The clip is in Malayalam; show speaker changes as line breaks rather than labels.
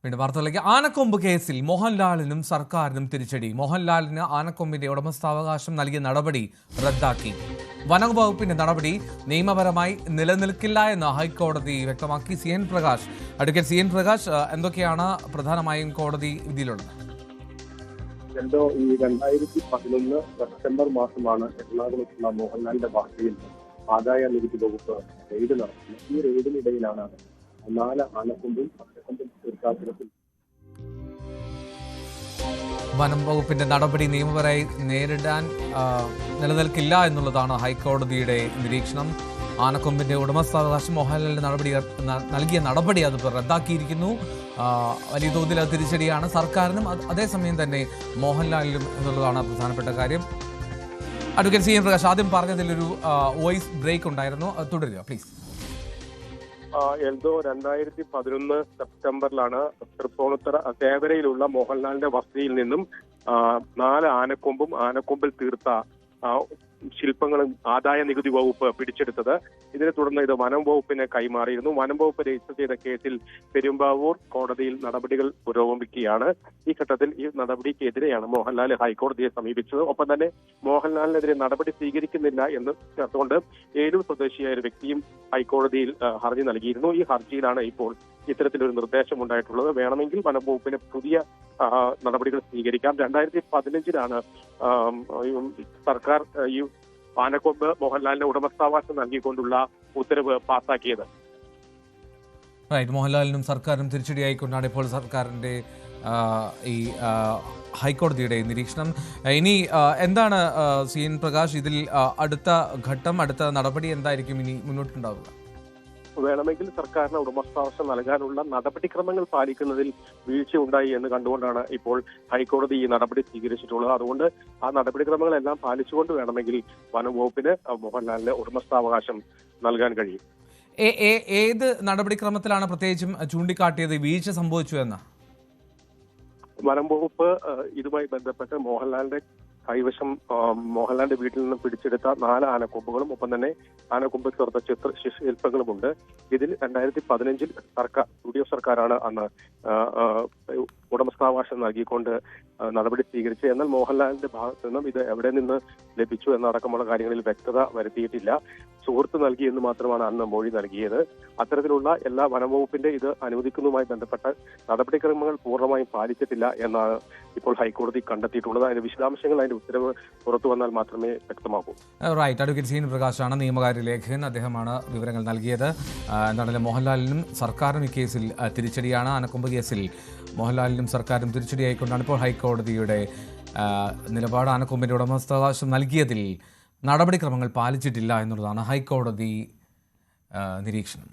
വീണ്ടും വാർത്തകളിലേക്ക്. ആനക്കൊമ്പ് കേസിൽ മോഹൻലാലിനും സർക്കാരിനും തിരിച്ചടി. മോഹൻലാലിന് ആനക്കൊമ്പിന്റെ ഉടമസ്ഥാവകാശം നൽകിയ നടപടി റദ്ദാക്കി. വനംവകുപ്പിന്റെ നടപടി നിയമപരമായി നിലനിൽക്കില്ല എന്ന് ഹൈക്കോടതി വ്യക്തമാക്കി. അഡ്വക്കേറ്റ് സി എൻ പ്രകാശ്, എന്തൊക്കെയാണ് പ്രധാനമായും കോടതി വിധിയിലുള്ളത്?
എന്തോ ഈ 2011 സെപ്റ്റംബർ മാസമാണ് എറണാകുളത്തുള്ള മോഹൻലാലിന്റെ വാർത്തയിൽ ആദായ നികുതി വകുപ്പ് റെയ്ഡ് നടത്തുന്നത്. ഈ റെയ്ഡിനിടയിലാണ് 4 ആനക്കൊമ്പും 10 തീർത്ഥാടനത്തിൽ.
വനം വകുപ്പിന്റെ നടപടി നിയമപരമായി നേരിടാൻ നിലനിൽക്കില്ല എന്നുള്ളതാണ് ഹൈക്കോടതിയുടെ നിരീക്ഷണം. ആനക്കൊമ്പിന്റെ ഉടമസ്ഥാവകാശം മോഹൻലാലിന്റെ നൽകിയ നടപടി അത് റദ്ദാക്കിയിരിക്കുന്നു. വലിയ തോതിൽ അത് തിരിച്ചടിയാണ് സർക്കാരിനും അതേസമയം തന്നെ മോഹൻലാലിനും എന്നുള്ളതാണ് പ്രധാനപ്പെട്ട കാര്യം. അഡ്വക്കേറ്റ് സി എൻ പ്രകാശ്, ആദ്യം പറഞ്ഞതിലൊരു വോയിസ് ബ്രേക്ക് ഉണ്ടായിരുന്നു, തുടരുക പ്ലീസ്.
എൽദോ 2011 സെപ്റ്റംബറിലാണ് തൃപ്പൂണിത്തുറ തേവരയിലുള്ള മോഹൻലാലിന്റെ വസതിയിൽ നിന്നും 4 ആനക്കൊമ്പും ആനക്കൊമ്പിൽ തീർത്ത ശില്പങ്ങളും ആദായ നികുതി വകുപ്പ് പിടിച്ചെടുത്തത്. ഇതിനെ തുടർന്ന് ഇത് വനം വകുപ്പിന് കൈമാറിയിരുന്നു. വനം വകുപ്പ് രജിസ്റ്റർ ചെയ്ത കേസിൽ പെരുമ്പാവൂർ കോടതിയിൽ നടപടികൾ പുരോഗമിക്കുകയാണ്. ഈ ഘട്ടത്തിൽ ഈ നടപടിക്കെതിരെയാണ് മോഹൻലാൽ ഹൈക്കോടതിയെ സമീപിച്ചത്. ഒപ്പം തന്നെ മോഹൻലാലിനെതിരെ നടപടി സ്വീകരിക്കുന്നില്ല എന്ന് ചേർത്തുകൊണ്ട് ഏലൂർ സ്വദേശിയായ ഒരു വ്യക്തിയും ഹൈക്കോടതിയിൽ ഹർജി നൽകിയിരുന്നു. ഈ ഹർജിയിലാണ് ഇപ്പോൾ ഇത്തരത്തിലൊരു നിർദ്ദേശം ഉണ്ടായിട്ടുള്ളത്. വേണമെങ്കിൽ വനം വകുപ്പിന് പുതിയ നടപടികൾ സ്വീകരിക്കാം. 2015 സർക്കാർ ഈ ആനക്കൊമ്പ് മോഹൻലാലിന് ഉടമസ്ഥാവകാശം നൽകിക്കൊണ്ടുള്ള ഉത്തരവ് പാസാക്കിയത്.
മോഹൻലാലിനും സർക്കാരിനും തിരിച്ചടിയായിക്കൊണ്ടാണ് ഇപ്പോൾ സർക്കാരിന്റെ ഈ ഹൈക്കോടതിയുടെ നിരീക്ഷണം. ഇനി എന്താണ് സി എൻ പ്രകാശ്, ഇതിൽ അടുത്ത ഘട്ടം, അടുത്ത നടപടി എന്തായിരിക്കും ഇനി മുന്നോട്ടുണ്ടാവുക?
വേണമെങ്കിൽ സർക്കാരിന് ഉടമസ്ഥാവകാശം നൽകാനുള്ള നടപടിക്രമങ്ങൾ പാലിക്കുന്നതിൽ വീഴ്ചയുണ്ടായി എന്ന് കണ്ടുകൊണ്ടാണ് ഇപ്പോൾ ഹൈക്കോടതി ഈ നടപടി സ്വീകരിച്ചിട്ടുള്ളത്. അതുകൊണ്ട് ആ നടപടിക്രമങ്ങളെല്ലാം പാലിച്ചുകൊണ്ട് വേണമെങ്കിൽ വനം വകുപ്പിന് മോഹൻലാലിന് ഉടമസ്ഥാവകാശം നൽകാൻ കഴിയും.
ഏത് നടപടിക്രമത്തിലാണ് പ്രത്യേകിച്ചും ചൂണ്ടിക്കാട്ടിയത് വീഴ്ച സംഭവിച്ചു എന്ന്?
വനം വകുപ്പ് ഇതുമായി ബന്ധപ്പെട്ട് മോഹൻലാലിന്റെ കൈവശം മോഹൻലാലിന്റെ വീട്ടിൽ നിന്ന് പിടിച്ചെടുത്ത 4 ആനക്കൊമ്പുകളും ഒപ്പം തന്നെ ആനക്കൊമ്പ് ചേർത്ത ശില്പങ്ങളുമുണ്ട്. ഇതിൽ 2015 സർക്കാർ UDF സർക്കാരാണ് അന്ന് ഉടമസ്ഥാവകാശം നൽകിക്കൊണ്ട് നടപടി സ്വീകരിച്ചത്. എന്നാൽ മോഹൻലാലിന്റെ ഭാഗത്തു നിന്നും ഇത് എവിടെ നിന്ന് ലഭിച്ചു എന്നടക്കമുള്ള കാര്യങ്ങളിൽ വ്യക്തത വരുത്തിയിട്ടില്ല. സുഹൃത്ത് നൽകി എന്ന് മാത്രമാണ് അന്ന് മൊഴി നൽകിയത്. അത്തരത്തിലുള്ള എല്ലാ വനംവകുപ്പിന്റെ ഇത് അനുവദിക്കുന്നതുമായി ബന്ധപ്പെട്ട നടപടിക്രമങ്ങൾ പൂർണ്ണമായും പാലിച്ചിട്ടില്ല എന്നാണ് ഇപ്പോൾ ഹൈക്കോടതി കണ്ടെത്തിയിട്ടുള്ളത്. അതിന്റെ വിശദാംശങ്ങൾ, അതിന്റെ ഉത്തരവ് പുറത്തു വന്നാൽ മാത്രമേ വ്യക്തമാകൂ.
അഡ്വക്കേറ്റ് സി എൻ പ്രകാശാണ് നിയമകാര്യ ലേഖകൻ, അദ്ദേഹമാണ് വിവരങ്ങൾ നൽകിയത്. എന്താണെങ്കിലും മോഹൻലാലിനും സർക്കാരിനും ഈ കേസിൽ തിരിച്ചടിയാണ്. ആനക്കൊമ്പ് കേസിൽ മോഹൻലാലിനും സർക്കാരിനും തിരിച്ചടിയായിക്കൊണ്ടാണ് ഇപ്പോൾ ഹൈക്കോടതിയുടെ നിലപാട്. ആനക്കൊമ്പിന്റെ ഉടമസ്ഥാവകാശം നൽകിയതിൽ നടപടിക്രമങ്ങൾ പാലിച്ചിട്ടില്ല എന്നുള്ളതാണ് ഹൈക്കോടതി നിരീക്ഷണം.